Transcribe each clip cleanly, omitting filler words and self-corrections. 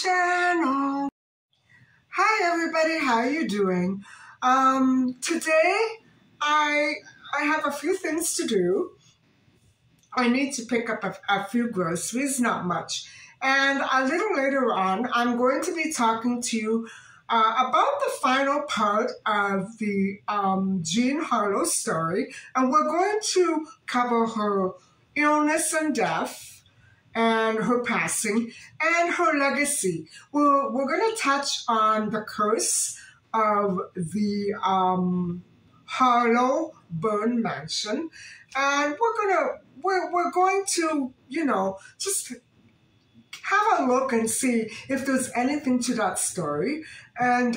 channel. Hi everybody, how are you doing? Today I have a few things to do. I need to pick up a few groceries, not much. And a little later on, I'm going to be talking to you about the final part of the Jean Harlow story. And we're going to cover her illness and death, and her passing, and her legacy. We're going to touch on the curse of the Harlow Burn Mansion, and we're going to, you know, just have a look and see if there's anything to that story. And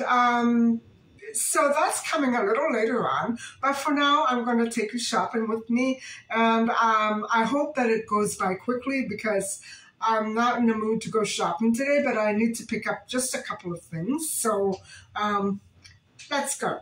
so that's coming a little later on. But for now, I'm going to take you shopping with me. And I hope that it goes by quickly because I'm not in the mood to go shopping today, but I need to pick up just a couple of things. So let's go.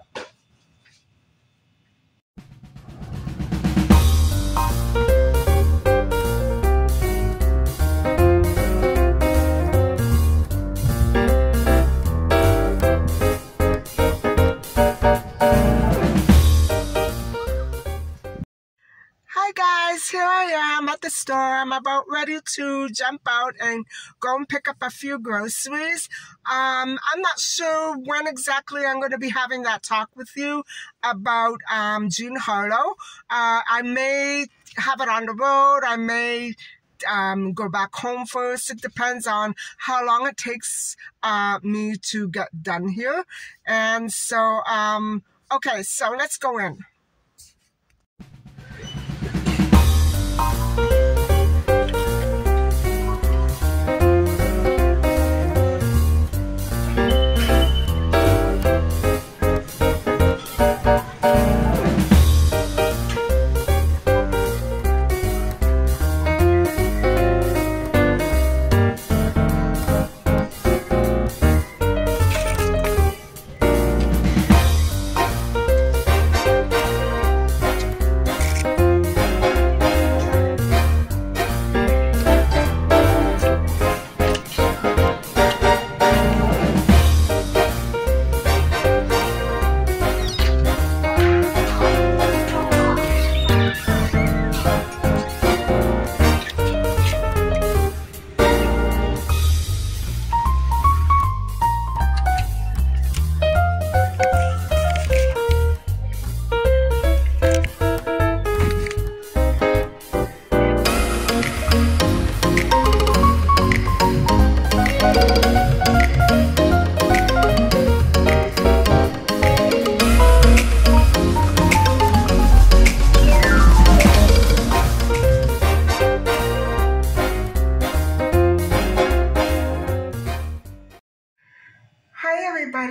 Here I am at the store. I'm about ready to jump out and go and pick up a few groceries. I'm not sure when exactly I'm going to be having that talk with you about Jean Harlow. I may have it on the road. I may go back home first. It depends on how long it takes me to get done here. And so, okay, so let's go in.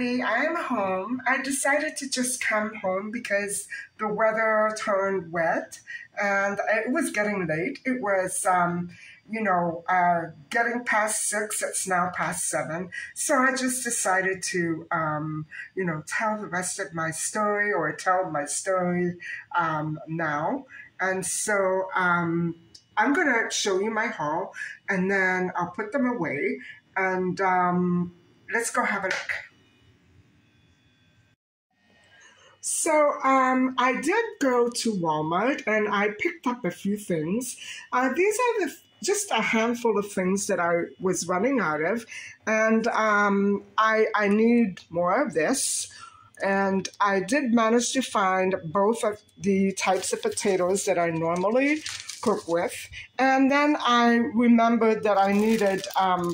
I'm home. I decided to just come home because the weather turned wet and it was getting late. It was, getting past 6. It's now past 7. So I just decided to, tell the rest of my story or tell my story now. And so I'm going to show you my haul and then I'll put them away and let's go have a look. So I did go to Walmart and I picked up a few things. These are just a handful of things that I was running out of, and I need more of this. And I did manage to find both of the types of potatoes that I normally cook with. And then I remembered that I needed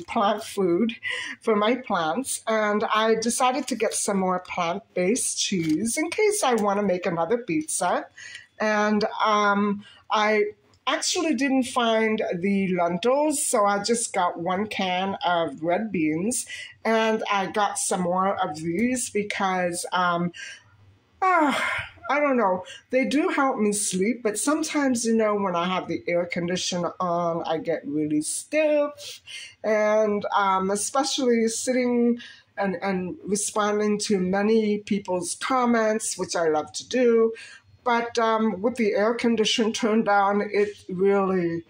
plant food for my plants. And I decided to get some more plant-based cheese in case I want to make another pizza. And I actually didn't find the lentils, so I just got 1 can of red beans, and I got some more of these because, I don't know, they do help me sleep, but sometimes, when I have the air conditioner on, I get really stiff, and especially sitting and responding to many people's comments, which I love to do. But with the air conditioner turned on, it really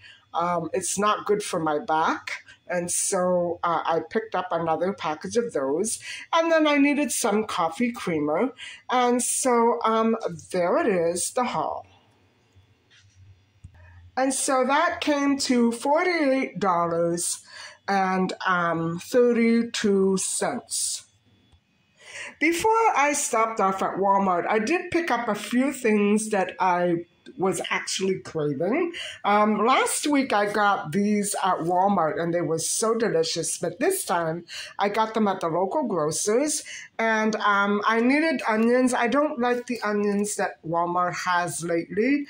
It's not good for my back. And so I picked up another package of those. And then I needed some coffee creamer. And so there it is, the haul. And so that came to $48.32. Before I stopped off at Walmart, I did pick up a few things that I was actually craving. Last week I got these at Walmart and they were so delicious, but this time I got them at the local grocers, and I needed onions. I don't like the onions that Walmart has lately.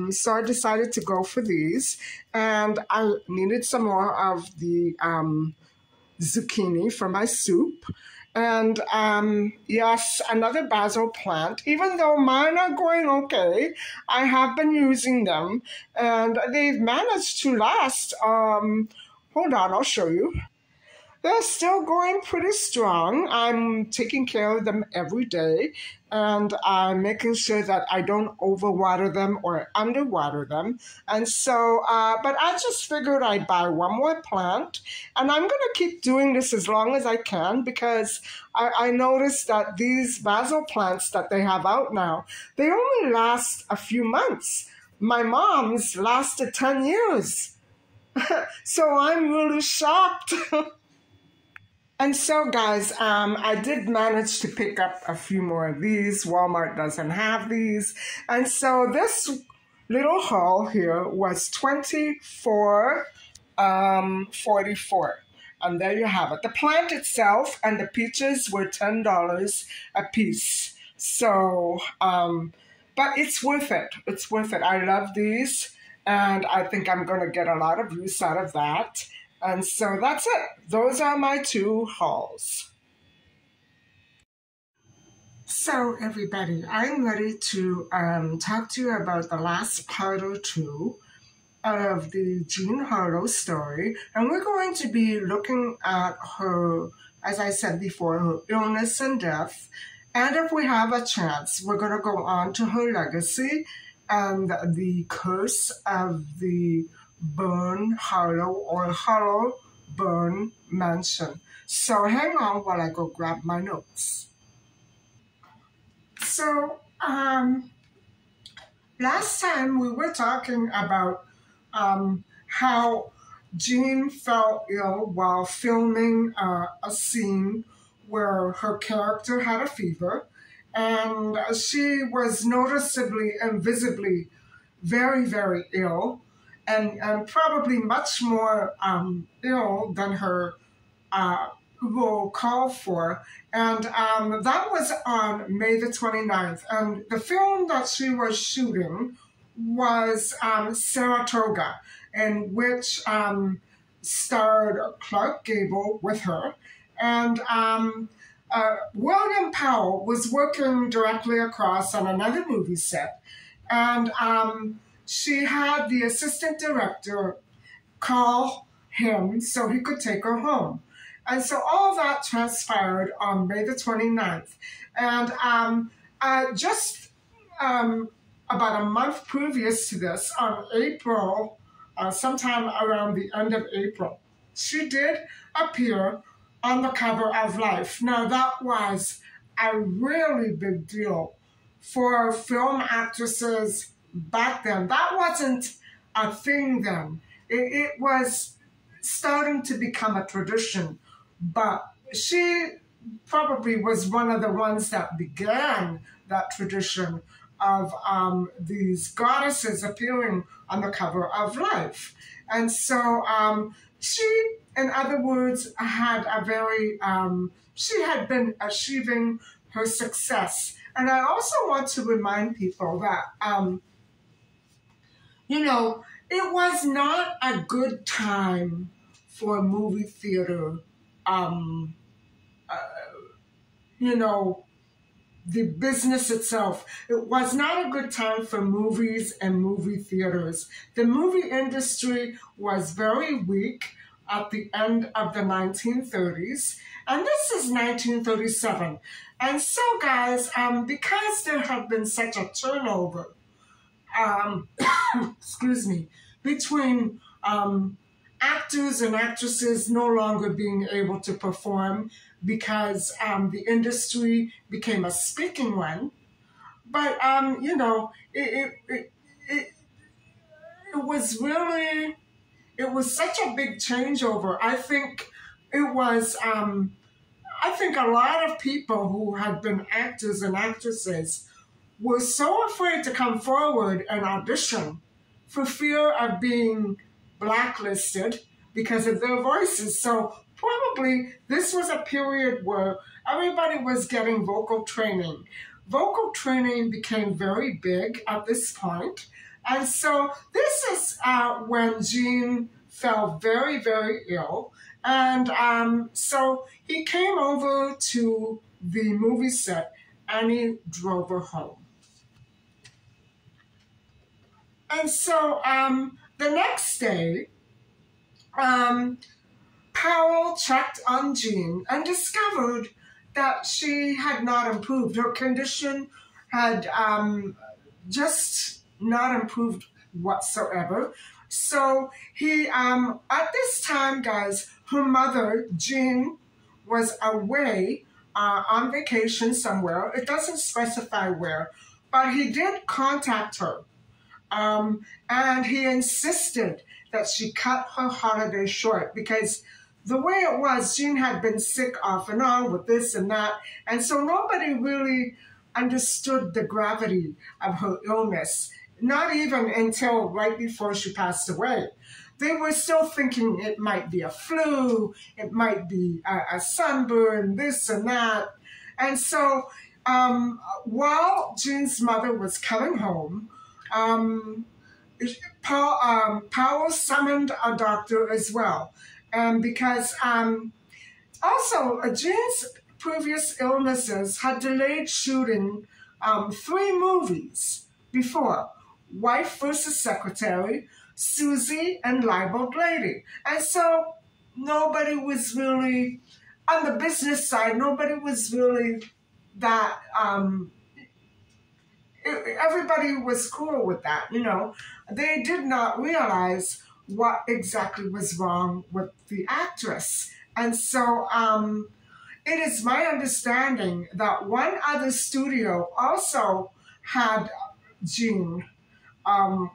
So I decided to go for these, and I needed some more of the zucchini for my soup. And yes, another basil plant. Even though mine are going okay, I have been using them, and they've managed to last. Hold on, I'll show you. They're still going pretty strong. I'm taking care of them every day, and I'm making sure that I don't overwater them or underwater them. And so, but I just figured I'd buy one more plant, and I'm going to keep doing this as long as I can, because I noticed that these basil plants that they have out now, they only last a few months. My mom's lasted 10 years. So I'm really shocked. And so, guys, I did manage to pick up a few more of these. Walmart doesn't have these. And so this little haul here was $24.44. And there you have it. The plant itself and the peaches were $10 a piece. So, but it's worth it. It's worth it. I love these, and I think I'm going to get a lot of use out of that. And so that's it. Those are my two hauls. So everybody, I'm ready to talk to you about the last part or two of the Jean Harlow story. And we're going to be looking at her, as I said before, her illness and death. And if we have a chance, we're going to go on to her legacy and the curse of the Burn Harlow or Hollow Burn Mansion. So hang on while I go grab my notes. So last time we were talking about how Jean felt ill while filming a scene where her character had a fever, and she was noticeably and visibly very, very ill, and probably much more ill than her role called for. And that was on May the 29th. And the film that she was shooting was Saratoga, in which starred Clark Gable with her. And William Powell was working directly across on another movie set. And she had the assistant director call him so he could take her home. And so all that transpired on May the 29th. And just about a month previous to this, on April, sometime around the end of April, she did appear on the cover of Life. Now, that was a really big deal for film actresses back then. That wasn't a thing then. It was starting to become a tradition, but she probably was one of the ones that began that tradition of these goddesses appearing on the cover of Life. And so she, in other words, had a very, she had been achieving her success. And I also want to remind people that, you know, it was not a good time for movie theater, you know, the business itself. It was not a good time for movies and movie theaters. The movie industry was very weak at the end of the 1930s, and this is 1937. And so, guys, because there had been such a turnover, excuse me, between actors and actresses no longer being able to perform because the industry became a speaking one. But it was really, it was such a big changeover. It was I think a lot of people who had been actors and actresses were so afraid to come forward and audition for fear of being blacklisted because of their voices. So probably this was a period where everybody was getting vocal training. Vocal training became very big at this point. And so this is when Jean fell very, very ill. And so he came over to the movie set and he drove her home. And so the next day, Powell checked on Jean and discovered that she had not improved. Her condition had just not improved whatsoever. So he, at this time, guys, her mother, Jean, was away on vacation somewhere. It doesn't specify where, but he did contact her. And he insisted that she cut her holiday short because the way it was, Jean had been sick off and on with this and that. And so nobody really understood the gravity of her illness, not even until right before she passed away. They were still thinking it might be a flu, it might be a sunburn, this and that. And so while Jean's mother was coming home, Powell summoned a doctor as well. Because also Jean's previous illnesses had delayed shooting 3 movies before: Wife versus Secretary, Susie, and Libeled Lady. And so nobody was really, on the business side, nobody was really that, everybody was cool with that, you know. They did not realize what exactly was wrong with the actress. And so it is my understanding that one other studio also had Jean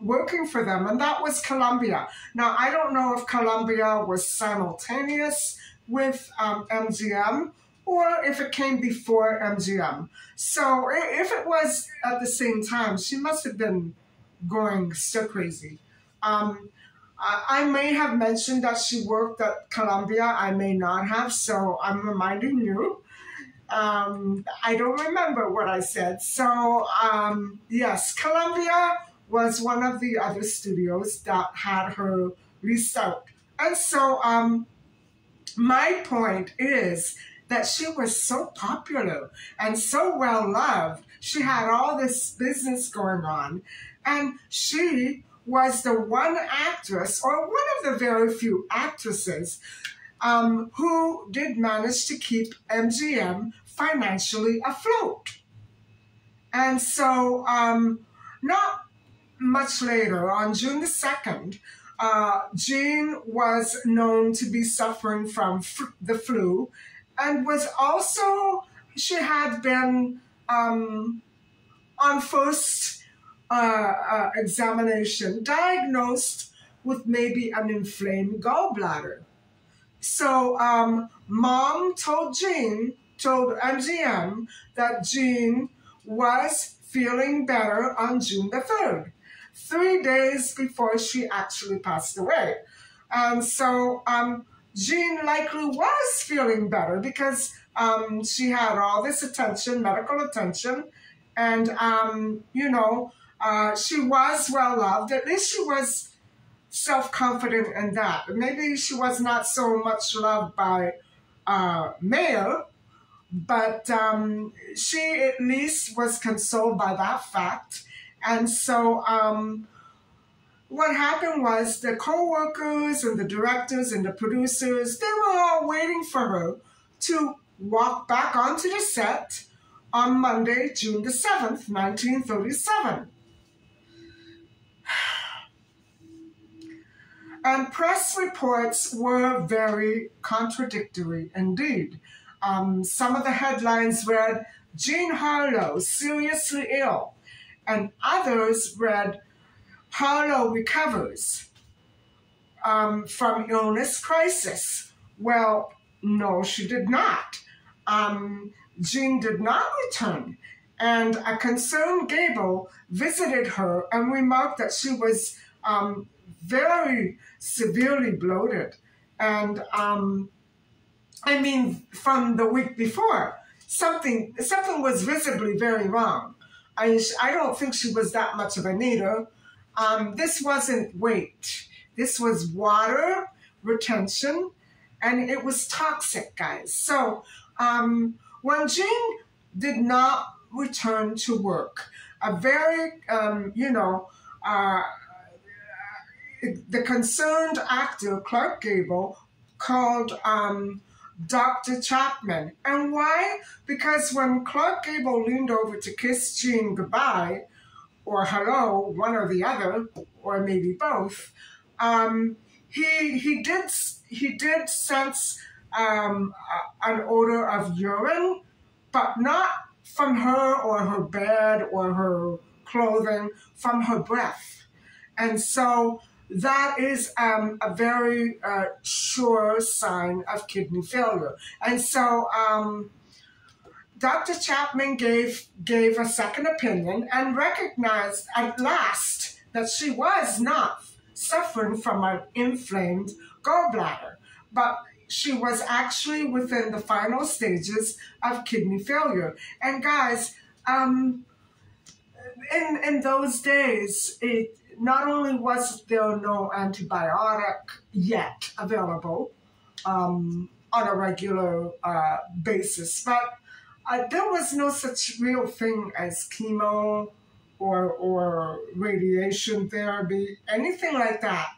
working for them, and that was Columbia. Now, I don't know if Columbia was simultaneous with MGM or if it came before MGM. So if it was at the same time, she must have been going stir crazy. I may have mentioned that she worked at Columbia. I may not have, so I'm reminding you. I don't remember what I said. So, yes, Columbia was one of the other studios that had her leased out. And so my point is that she was so popular and so well loved. She had all this business going on. And she was the one actress, or one of the very few actresses, who did manage to keep MGM financially afloat. And so not much later, on June the 2nd, Jean was known to be suffering from the flu, and was also, she had been on first examination diagnosed with maybe an inflamed gallbladder. So mom told MGM that Jean was feeling better on June the 3rd, 3 days before she actually passed away. And so Jean likely was feeling better because she had all this attention, medical attention, and, you know, she was well loved. At least she was self-confident in that. Maybe she was not so much loved by Mayer, but she at least was consoled by that fact. And so what happened was the co-workers and the directors and the producers, they were all waiting for her to walk back onto the set on Monday, June the 7th, 1937. And press reports were very contradictory indeed. Some of the headlines read, Jean Harlow, seriously ill. And others read, Harlow recovers from illness crisis. Well, no, she did not. Jean did not return. And a concerned Gable visited her and remarked that she was very severely bloated. And I mean, from the week before, something was visibly very wrong. I don't think she was that much of a eater. This wasn't weight. This was water retention, and it was toxic, guys. So when Jean did not return to work, a very, the concerned actor, Clark Gable, called Dr. Chapman. And why? Because when Clark Gable leaned over to kiss Jean goodbye, or hello, one or the other, or maybe both, he did sense an odor of urine, but not from her or her bed or her clothing, from her breath. And so that is a very sure sign of kidney failure. And so Dr. Chapman gave a second opinion and recognized at last that she was not suffering from an inflamed gallbladder, but she was actually within the final stages of kidney failure. And guys, in those days, not only was there no antibiotic yet available on a regular basis, but there was no such real thing as chemo or radiation therapy, anything like that.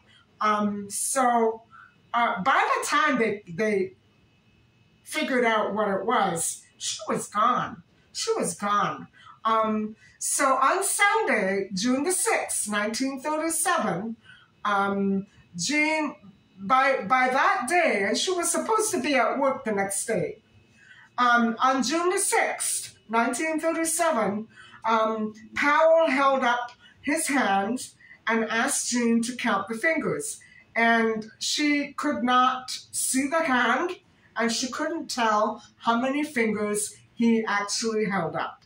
So by the time they figured out what it was, she was gone. She was gone. So on Sunday, June the 6th, 1937, Jean, by that day, and she was supposed to be at work the next day, on June the 6th, 1937, Powell held up his hand and asked Jean to count the fingers. And she could not see the hand, and she couldn't tell how many fingers he actually held up.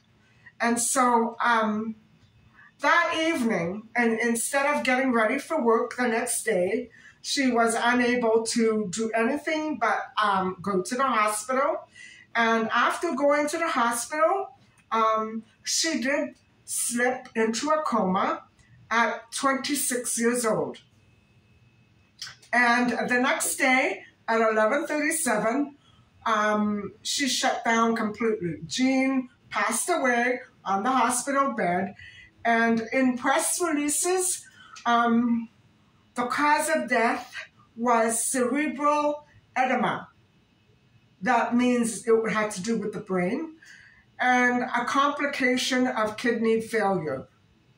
And so that evening, and instead of getting ready for work the next day, she was unable to do anything but go to the hospital. And after going to the hospital, she did slip into a coma at 26 years old. And the next day at 11:37, she shut down completely. Jean passed away on the hospital bed. And in press releases, the cause of death was cerebral edema. That means it had to do with the brain, and a complication of kidney failure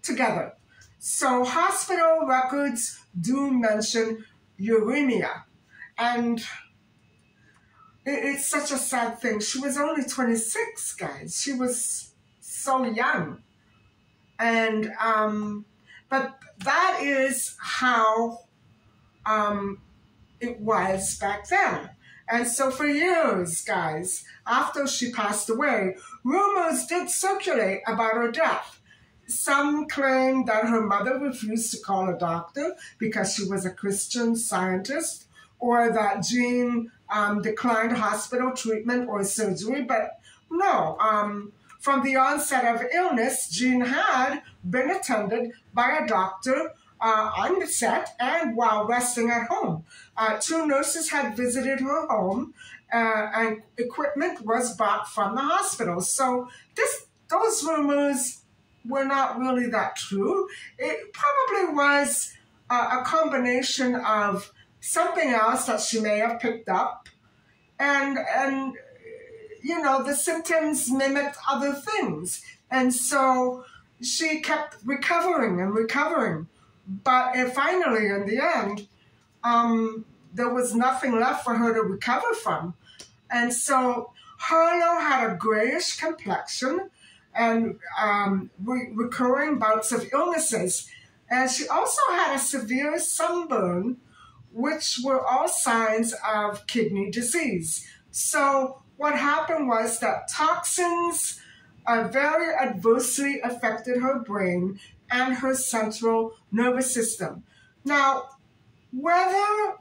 together. So hospital records do mention uremia, and it's such a sad thing. She was only 26, guys. She was so young. And but that is how it was back then. And so for years, guys, after she passed away, rumors did circulate about her death. Some claimed that her mother refused to call a doctor because she was a Christian Scientist, or that Jean declined hospital treatment or surgery. But no, from the onset of illness, Jean had been attended by a doctor on the set and while resting at home. 2 nurses had visited her home, and equipment was bought from the hospital. So those rumors were not really that true. It probably was a combination of something else that she may have picked up, and you know, the symptoms mimicked other things. And so she kept recovering and recovering. But finally, in the end, there was nothing left for her to recover from. And so Harlow had a grayish complexion and recurring bouts of illnesses. And she also had a severe sunburn, which were all signs of kidney disease. So what happened was that toxins very adversely affected her brain and her central nervous system. Now, whether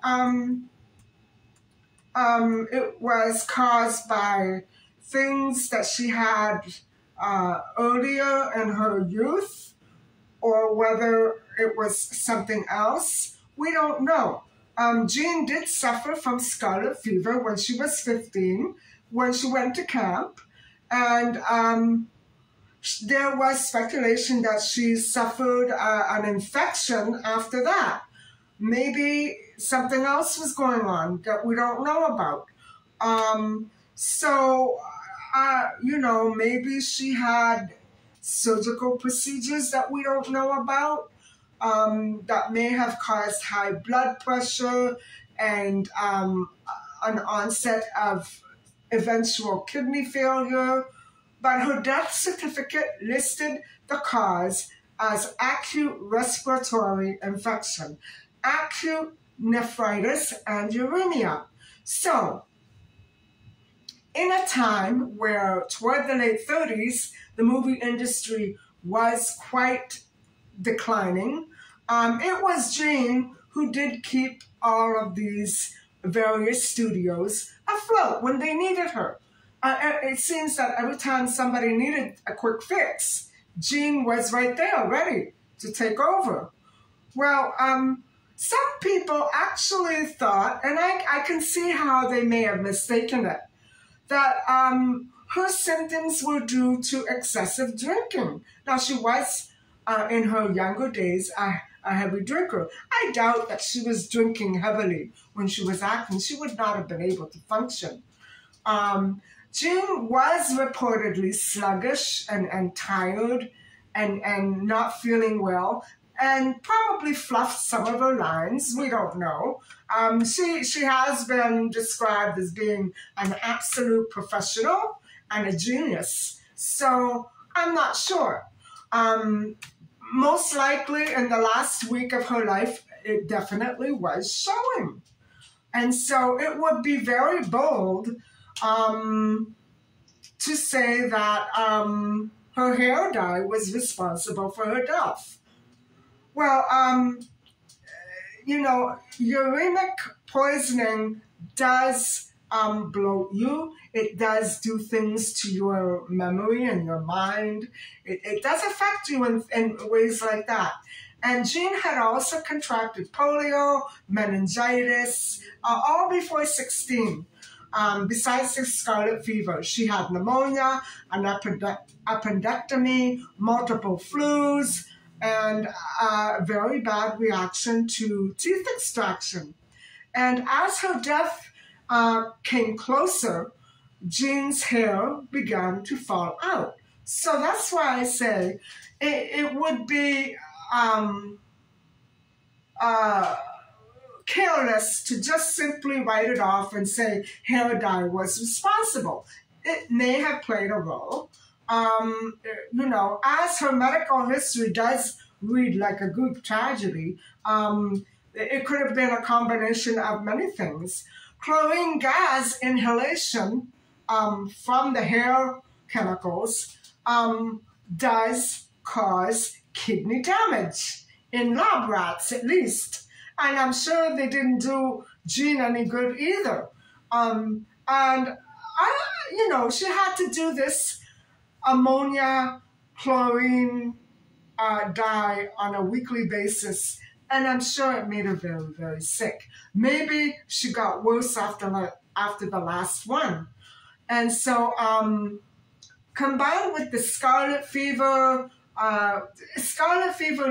it was caused by things that she had earlier in her youth, or whether it was something else, we don't know. Jean did suffer from scarlet fever when she was 15, when she went to camp, and there was speculation that she suffered an infection after that. Maybe something else was going on that we don't know about. Maybe she had surgical procedures that we don't know about that may have caused high blood pressure and an onset of eventual kidney failure. But her death certificate listed the cause as acute respiratory infection, acute nephritis, and uremia. So, in a time where toward the late 30s, the movie industry was quite declining, it was Jean who did keep all of these various studios afloat when they needed her. It seems that every time somebody needed a quick fix, Jean was right there, ready to take over. Well, some people actually thought, and I can see how they may have mistaken it, that her symptoms were due to excessive drinking. Now, she was, in her younger days, a heavy drinker. I doubt that she was drinking heavily when she was acting. She would not have been able to function. Jean was reportedly sluggish and tired and not feeling well, and probably fluffed some of her lines. We don't know. She has been described as being an absolute professional and a genius. So I'm not sure. Most likely in the last week of her life, it definitely was showing. And so it would be very bold to say that her hair dye was responsible for her death. Well, uremic poisoning does bloat you. It does do things to your memory and your mind. It does affect you in ways like that. And Jean had also contracted polio, meningitis, all before 16. Besides the scarlet fever, she had pneumonia, an appendectomy, multiple flus, and a very bad reaction to teeth extraction. And as her death came closer, Jean's hair began to fall out. So that's why I say it would be careless to just simply write it off and say hair dye was responsible. It may have played a role. As her medical history does read like a good tragedy, it could have been a combination of many things. Chlorine gas inhalation from the hair chemicals does cause kidney damage, in lab rats at least. And I'm sure they didn't do Jean any good either. She had to do this ammonia chlorine dye on a weekly basis, and I'm sure it made her very, very sick. Maybe she got worse after the last one. And so combined with the scarlet fever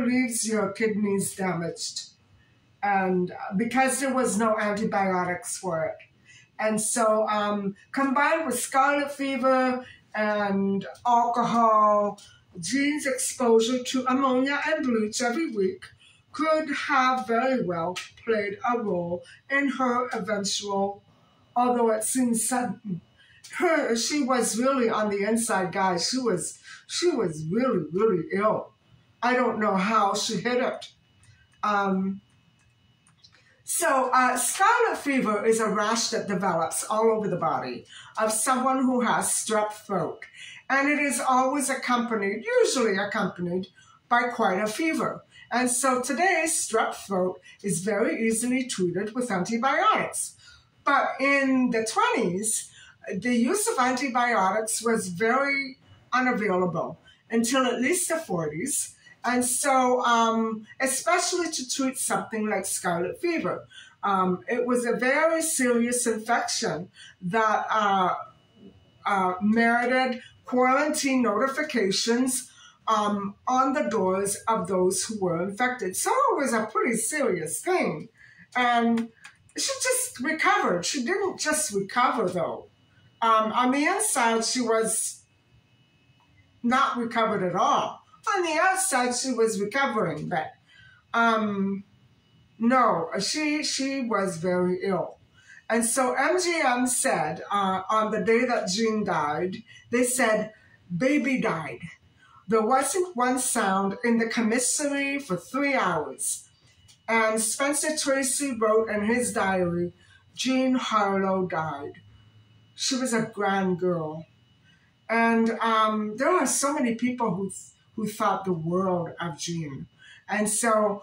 leaves your kidneys damaged, and because there was no antibiotics for it. And so combined with scarlet fever and alcohol, Jean's exposure to ammonia and bleach every week could have very well played a role in her eventual, although it seems sudden. She was really on the inside, guys. She was really, really ill. I don't know how she hid it. Scarlet fever is a rash that develops all over the body of someone who has strep throat. And it is always usually accompanied by quite a fever. And so today, strep throat is very easily treated with antibiotics. But in the 20s, the use of antibiotics was very unavailable until at least the 40s. And so, especially to treat something like scarlet fever, it was a very serious infection that merited quarantine notifications on the doors of those who were infected. So it was a pretty serious thing. And she just recovered. She didn't just recover, though. On the inside, she was not recovered at all. On the outside, she was recovering, but no, she was very ill. And so MGM said on the day that Jean died, they said, baby died. There wasn't one sound in the commissary for 3 hours. And Spencer Tracy wrote in his diary, Jean Harlow died. She was a grand girl. And there are so many people who thought the world of Jean. And so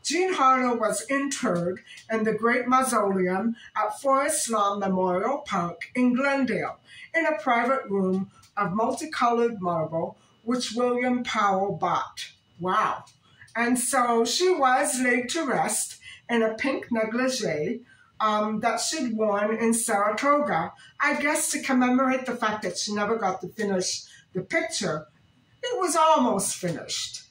Jean Harlow was interred in the Great Mausoleum at Forest Lawn Memorial Park in Glendale in a private room of multicolored marble, which William Powell bought. Wow. And so she was laid to rest in a pink negligee that she'd worn in Saratoga, I guess to commemorate the fact that she never got to finish the picture. It was almost finished.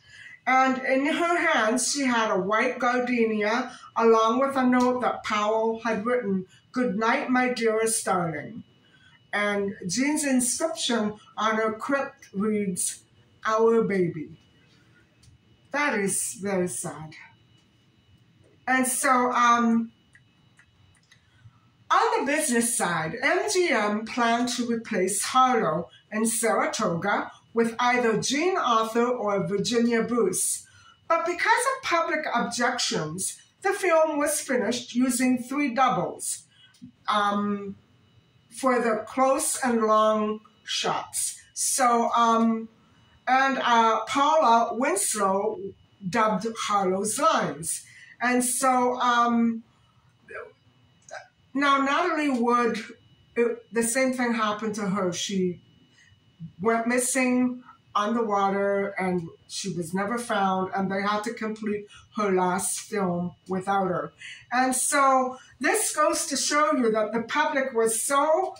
And in her hands, she had a white gardenia along with a note that Powell had written, "Good night, my dearest darling." And Jean's inscription on her crypt reads, "Our baby." That is very sad. And so, on the business side, MGM planned to replace Harlow in Saratoga with either Jean Arthur or Virginia Bruce. But because of public objections, the film was finished using 3 doubles for the close and long shots. So, Paula Winslow dubbed Harlow's lines. And so, now Natalie Wood, the same thing happened to her. She went missing underwater and she was never found, and they had to complete her last film without her. And so this goes to show you that the public was so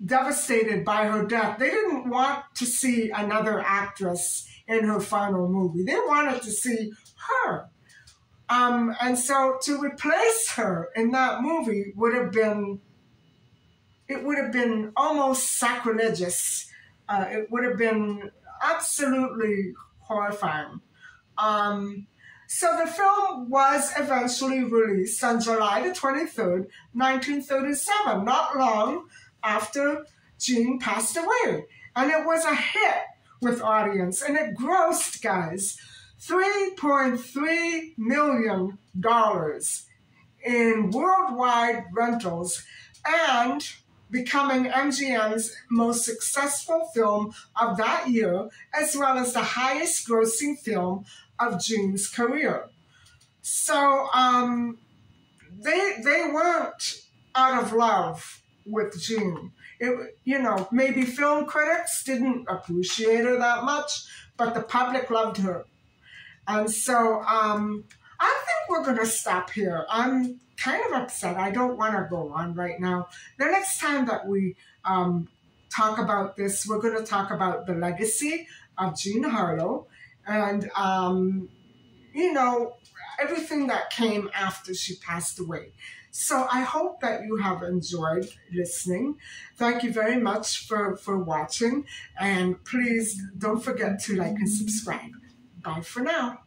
devastated by her death. They didn't want to see another actress in her final movie. They wanted to see her. And so to replace her in that movie would have been almost sacrilegious. It would have been absolutely horrifying. So the film was eventually released on July the 23rd, 1937, not long after Jean passed away. And it was a hit with audience, and it grossed, guys, $3.3 million in worldwide rentals, and becoming MGM's most successful film of that year, as well as the highest grossing film of Jean's career. So they weren't out of love with Jean. Maybe film critics didn't appreciate her that much, but the public loved her. And so I think we're going to stop here. I'm kind of upset. I don't want to go on right now. The next time that we talk about this, we're going to talk about the legacy of Jean Harlow and, everything that came after she passed away. So I hope that you have enjoyed listening. Thank you very much for watching. And please don't forget to like and subscribe. Bye for now.